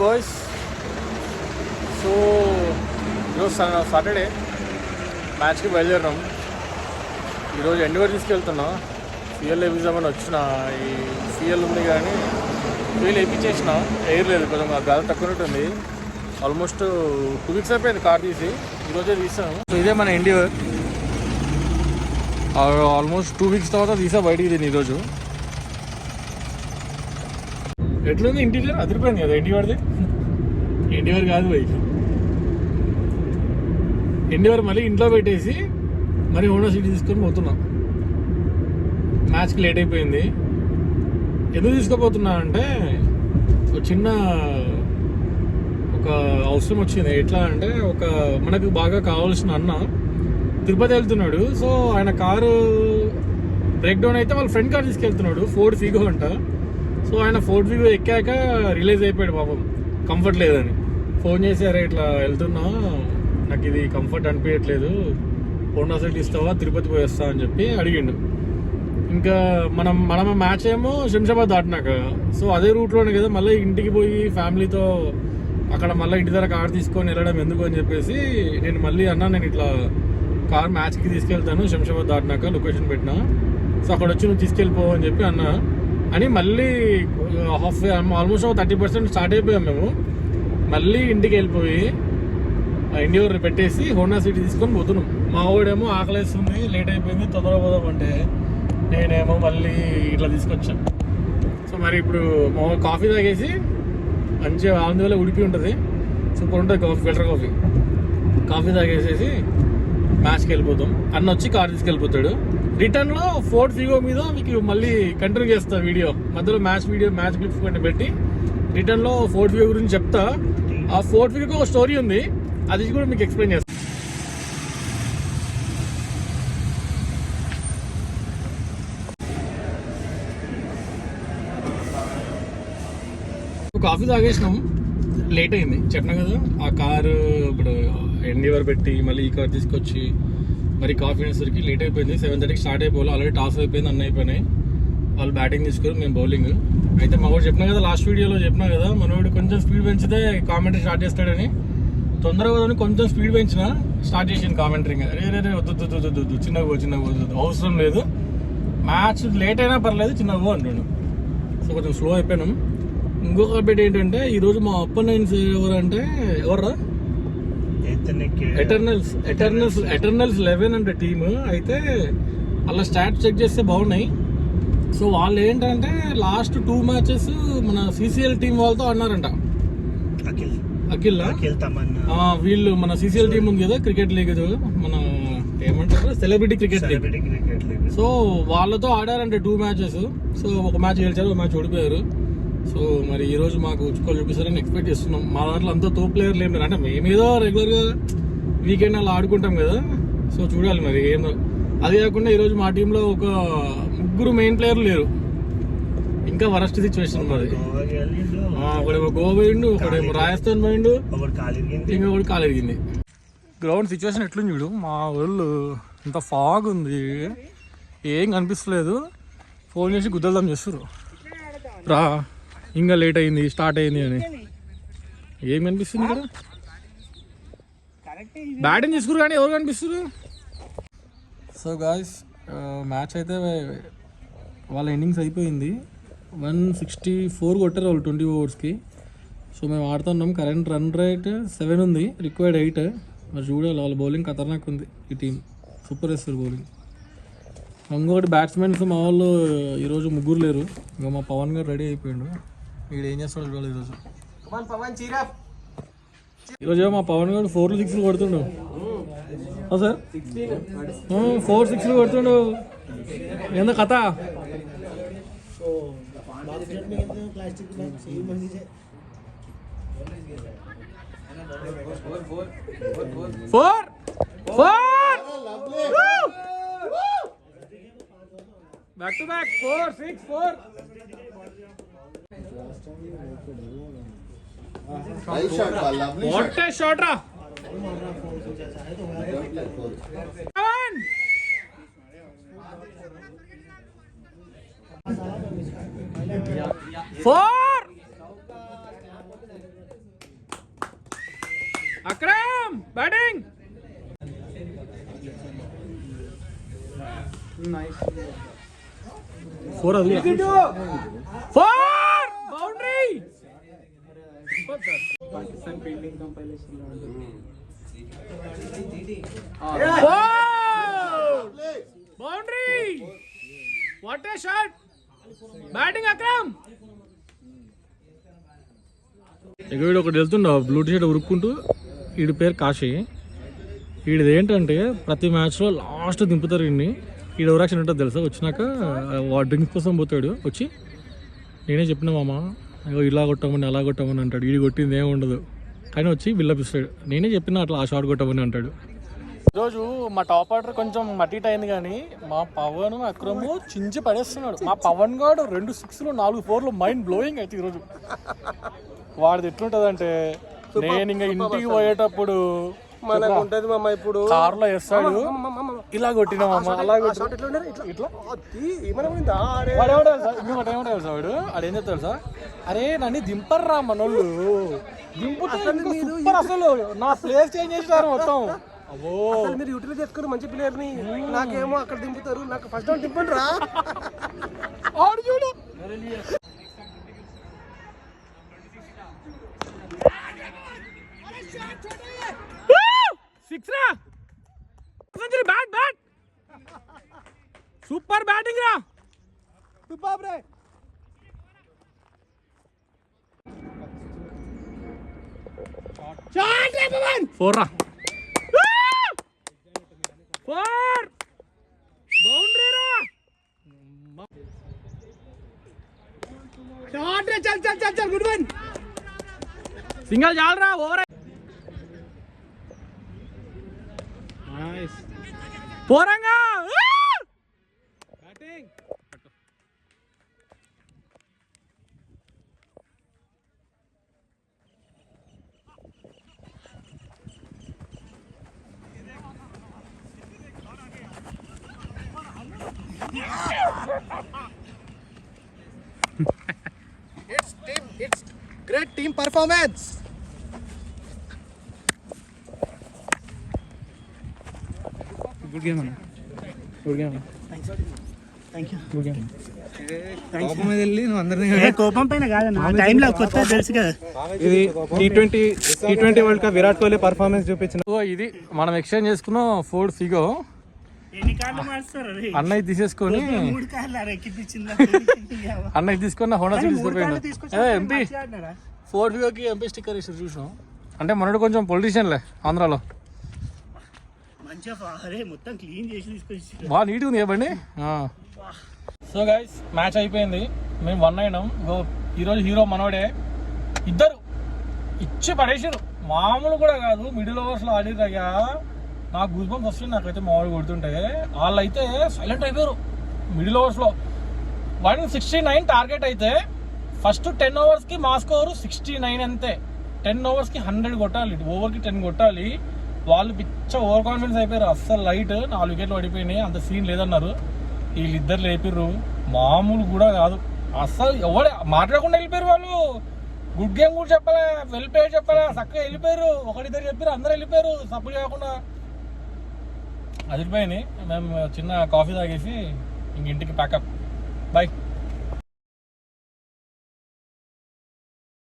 Boys. So ఈరోజు Saturday మ్యాచ్కి బయలుదేరినాం. ఈరోజు ఎండివర్ తీసుకెళ్తున్నా. ఫ్యూయల్ వేపిద్దామని వచ్చిన. ఈ ఫ్యూయల్ ఉంది కానీ ఫ్యూయల్ వేయించేసిన, ఎయిర్ లేదు, కొంచెం గాలి తక్కువట్టుంది. ఆల్మోస్ట్ 2 weeks అయిపోయింది కార్ తీసి, ఈరోజే తీసాను. సో ఇదే మన ఎండివర్. ఆల్మోస్ట్ 2 weeks తర్వాత తీసా బయటికి దీన్ని ఈరోజు. ఎట్లుంది ఇంటీరియర్? అదిరిపోయింది కదా ఎండివర్ది. ఎండివర్ కాదు బైక్, ఎండివర్ మళ్ళీ ఇంట్లో పెట్టేసి మరి హోండా సిటీ తీసుకొని పోతున్నాం. మ్యాచ్కి లేట్ అయిపోయింది. ఎందుకు తీసుకుపోతున్నా అంటే ఒక చిన్న అవసరం వచ్చింది. ఎట్లా అంటే మనకు బాగా కావాల్సిన అన్న తిరుపతి వెళ్తున్నాడు. సో ఆయన కారు బ్రేక్ డౌన్ అయితే వాళ్ళ ఫ్రెండ్ కార్ తీసుకెళ్తున్నాడు, ఫోర్డ్ ఫిగో అంట. సో ఆయన ఫోర్డ్ ఫిగో ఎక్కాక రిలీజ్ అయిపోయాడు పాపం, కంఫర్ట్ లేదని. ఫోన్ చేశారు, ఇట్లా వెళ్తున్నా, నాకు ఇది కంఫర్ట్ అనిపించట్లేదు, హోండా సిటీ ఇస్తావా, తిరుపతి పోయేస్తా అని చెప్పి అడిగిండు. ఇంకా మనం మ్యాచ్ ఏమో శంషాబాద్ దాటినాక. సో అదే రూట్లోనే కదా, మళ్ళీ ఇంటికి పోయి ఫ్యామిలీతో అక్కడ మళ్ళీ ఇంటి దగ్గర కార్ తీసుకొని వెళ్ళడం ఎందుకు అని చెప్పేసి నేను మళ్ళీ నేను ఇట్లా కార్ మ్యాచ్కి తీసుకెళ్తాను శంషాబాద్ దాటినాక లొకేషన్ పెట్టినా. సో అక్కడ వచ్చి నువ్వు తీసుకెళ్ళిపో అని చెప్పి అని మళ్ళీ ఆల్మోస్ట్ 30% స్టార్ట్ అయిపోయాం మేము. మళ్ళీ ఇంటికి వెళ్ళిపోయి ఇండియర్ పెట్టేసి హోండా సిటీ తీసుకొని పోతున్నాం. మా వాడేమో ఆకలేస్తుంది, లేట్ అయిపోయింది, తొందరగా పోదాం అంటే నేనేమో మళ్ళీ ఇట్లా తీసుకొచ్చాను. సో మరి ఇప్పుడు కాఫీ తాగేసి మంచిగా ఆంధ్రలో ఉడిపి ఉంటుంది, సూపర్ ఉంటుంది కాఫీ, ఫిల్టర్ కాఫీ తాగేసేసి మ్యాచ్కి వెళ్ళిపోతాం. అన్న వచ్చి కార్ తీసుకెళ్ళిపోతాడు. రిటర్న్లో ఫోర్డ్ ఫిగో మీద మీకు మళ్ళీ కంటిన్యూ చేస్తా వీడియో. మధ్యలో మ్యాచ్ క్లిప్స్ కొన్ని పెట్టి రిటర్న్లో ఫోర్డ్ ఫిగో గురించి చెప్తా. ఆ ఫోర్డ్ ఫిగోకి ఒక స్టోరీ ఉంది, అది కూడా మీకు ఎక్స్ప్లెయిన్ చేస్తా. కాఫీ తాగేసినాం, లేట్ అయింది చెప్పినా కదా. ఆ కారు ఇప్పుడు ఎండివర్ పెట్టి మళ్ళీ ఈ కార్ తీసుకొచ్చి మరి కాఫీ అనేసరికి లేట్ అయిపోయింది. 7:30కి స్టార్ట్ అయిపోవాలి. ఆల్రెడీ టాస్ అయిపోయింది, అన్నీ అయిపోయినాయి. వాళ్ళు బ్యాటింగ్ తీసుకొని మేము బౌలింగ్. అయితే మా వాడు చెప్పినా కదా, లాస్ట్ వీడియోలో చెప్పినా కదా, మనోడు కొంచెం స్పీడ్ పెంచితే కామెంటరీ స్టార్ట్ చేస్తాడని. తొందరగా కొంచెం స్పీడ్ పెంచినా స్టార్ట్ చేసింది కామెంటరీ. రే వద్దు, చిన్నగా వద్దు, అవసరం లేదు, మ్యాచ్ లేట్ అయినా పర్లేదు, చిన్నగా అంటాడు. సో కొంచెం స్లో అయిపోయినాం. ఇంకొక అప్డేట్ ఏంటంటే ఈరోజు మా అపోనెంట్స్ ఎవరంటే ఎవర్రా, ఎటర్నల్స్ 11 అంటే టీమ్. అయితే అలా స్టాట్స్ చెక్ చేస్తే బాగున్నాయి. సో వాళ్ళు ఏంటంటే లాస్ట్ 2 matches మన CCL టీం వాళ్ళతో అన్నారంట. అఖిల్ వీళ్ళు మన CCL టీం ఉంది కదా, క్రికెట్ లీగ్, మన ఏమంటారు, సెలబ్రిటీ క్రికెట్ లీగ్. సో వాళ్ళతో ఆడారంటే 2 matches. సో ఒక మ్యాచ్ గెలిచారు, ఒక మ్యాచ్ ఓడిపోయారు. సో మరి ఈరోజు మాకు చుక్కలు చూపిస్తారని ఎక్స్పెక్ట్ చేస్తున్నాం. మా దాంట్లో అంతా తో ప్లేయర్లు ఏం లేదు, అంటే మేమేదో రెగ్యులర్గా వీకెండ్ అలా ఆడుకుంటాం కదా. సో చూడాలి మరి ఏందో. అది కాకుండా ఈరోజు మా టీంలో ఒక 3 మెయిన్ ప్లేయర్లు లేరు. ఇంకా వరస్ట్ సిచ్యువేషన్ మరి. ఒకడేమో గోవా పోయిండు, ఒకడేమో రాజస్థాన్ పోయిండు, ఇంకా ఒకటి కాలు ఎరిగింది. గ్రౌండ్ సిచ్యువేషన్ ఎట్లుంది చూడు. మా వాళ్ళు ఇంత ఫాగ్ ఉంది, ఏం కనిపిస్తలేదు. ఫోన్ చేసి గుద్దల్దాం చేస్తారు, రా ఇంకా లేట్ అయింది, స్టార్ట్ అయింది అని. ఏం కనిపిస్తుంది ఇక్కడ? బ్యాటింగ్ తీసుకురు కానీ ఎవరు కనిపిస్తారు? సో గాయ్స్, మ్యాచ్ అయితే వాళ్ళ ఇన్నింగ్స్ అయిపోయింది. 164 కొట్టారు వాళ్ళు 20 ఓవర్స్కి. సో మేము ఆడుతున్నాం. కరెంట్ రన్ రేట్ 7 ఉంది, రిక్వైర్డ్ 8. మరి చూడాలి, వాళ్ళ బౌలింగ్ ఖతర్నాక్ ఉంది. ఈ టీం సూపర్ వేస్తారు బౌలింగ్. ఇంకొకటి బ్యాట్స్మెన్స్ మా వాళ్ళు ఈరోజు 3 లేరు. ఇంకా మా పవన్ గారు రెడీ అయిపోయిండు. ఇక్కడ ఏం చేస్తాడు చూడాలి ఈరోజు. మా పవన్ గారు 4 6 కొడుతుండు సార్. 4 6 కొడుతుండు. ఏందో కథ. 4 back to back 4 6 4. Nice shot, lovely shot. What a shot, ra. 4 4 అది 4 బౌండరీ పాకిస్తాన్ ఫీల్డింగ్ కంపైలేషన్ లో ఉంటుంది. Boundary what a shot batting Akram. ఇక వీడు ఒకటి వెళ్తుండ బ్లూ టీ-షర్ట్ ఉరుక్కుంటూ. వీడి పేరు కాశీ. వీడిది ఏంటంటే ప్రతి మ్యాచ్లో లాస్ట్ దింపుతారు వీడిని. వీడు ఎవరు యాక్షన్ ఉంటుందో తెలుసా? వచ్చినాక డ్రింక్స్ కోసం పోతాడు. వచ్చి నేనే చెప్పిన మామ ఇలా కొట్టామని అలా కొట్టామని అంటాడు. వీడి కొట్టింది ఏమి ఉండదు కానీ వచ్చి బిల్లపిస్తాడు. నేనే చెప్పిన అట్లా ఆ షాట్ కొట్టామని అంటాడు. ఈరోజు మా టాప్ ఆర్డర్ కొంచెం మటీట్ అయింది కానీ మా పవన్ అక్రమ్ చించి పడేస్తున్నాడు. మా పవన్ గాడు 2 6లు 4 4లు మైండ్ బ్లోయింగ్ అయితే ఈరోజు. వాడిది ఎట్లుంటది అంటే నేను ఇంకా ఇంటికి పోయేటప్పుడు మనకు ఉంటది మామ ఇప్పుడు కార్లో వేస్తాడు ఇలా కొట్టిన మామ అలా ఇట్లా ఇంకొకటి ఏమంటే తెలుసా వాడు ఆడేం చెప్తాడు సార్, అరే నన్ను దింపర్రా మనోళ్ళు దింపు సూపర్, అసలు నా ప్లేస్ చేంజ్ చేసినారు మొత్తం. అబ్బో మీరు యూటిలైజ్ చేసుకుని మంచి ప్లేయర్ ని, నాకేమో అక్కడ దింపుతారు, నాకు ఫస్ట్ రౌండ్ దింపండి రా. ఆడు చూడు బ్యాట్ సూపర్ బ్యాటింగ్ రా. ఫోర్ రా, 4 బౌండరీ రా. షాట్ రే, చల్ చల్ చల్ చల్, గుడ్ వన్, సింగల్ చాలు రా. ఓవర్ నైస్ పోరంగా batting. It's great team performance. Good game అన్న, good game. Thank you. Good game. కోపం మీద వెళ్ళి నువ్వు అందరినీ కోపం పైన కాదన్న, టైంలో కొత్త తెలుసు కదా. ఇది T20 world cup Virat Kohli performance చూపించిన. సో ఇది మనం ఎక్స్చేంజ్ చేసుకున్నాం ఫోర్డ్ ఫిగో. ఎన్ని కార్లు మారుస్తారు అన్నయ్య తీసేసుకొని 3 కార్లు ఎక్కిపించింది అన్నయ్య తీసుకున్న హోండా సిటీ తీసుకుపోయాను. ఎంపీ ఫోర్డ్ ఫిగోకి ఎంపీ స్టిక్కర్ ఇస్తారు చూసినాం. అంటే మనోడు కొంచెం పొలిటీషియన్లే ఆంధ్రాలో. మంచిగా అరే మొత్తం క్లీన్ చేసి తీసుకొచ్చి బాగా నీట్గా ఉంది ఇవ్వండి. సో గైస్ మ్యాచ్ అయిపోయింది, మేము 1 అయినాం. ఈరోజు హీరో మనోడే. ఇద్దరు ఇచ్చి పడేసారు, మామూలు కూడా కాదు. మిడిల్ ఓవర్స్లో ఆడిరయ్యా, నాకు గూస్ బంప్స్ వస్తుంది. నాకైతే మామూలు కొడుతుంటే వాళ్ళు అయితే సైలెంట్ అయిపోయారు మిడిల్ ఓవర్స్లో. 169 టార్గెట్ అయితే ఫస్ట్ 10 ఓవర్స్కి మా స్కోరు 69 అంతే. 10 ఓవర్స్కి 100 కొట్టాలి, ఓవర్కి 10 కొట్టాలి. వాళ్ళు పిచ్చ ఓవర్ కాన్ఫిడెన్స్ అయిపోయారు. అస్సలు లైట్ 4 వికెట్లు పడిపోయినాయి, అంత సీన్ లేదన్నారు. వీళ్ళిద్దరు లేపిర్రు, మామూలు కూడా కాదు అస్సలు. ఎవడే మాట్లాడకుండా వెళ్ళిపోయారు వాళ్ళు. గుడ్ గేమ్ కూడా చెప్పలే, వెళ్ళిపోయారు చెప్పలే, చక్కగా వెళ్ళిపోయారు. ఒకరిద్దరు చెప్పారు, అందరూ వెళ్ళిపోయారు సపోర్ట్ చేయకుండా. అదిరిపోయినాయి. మేము చిన్న కాఫీ తాగేసి ఇంక ఇంటికి ప్యాకప్. బాయ్.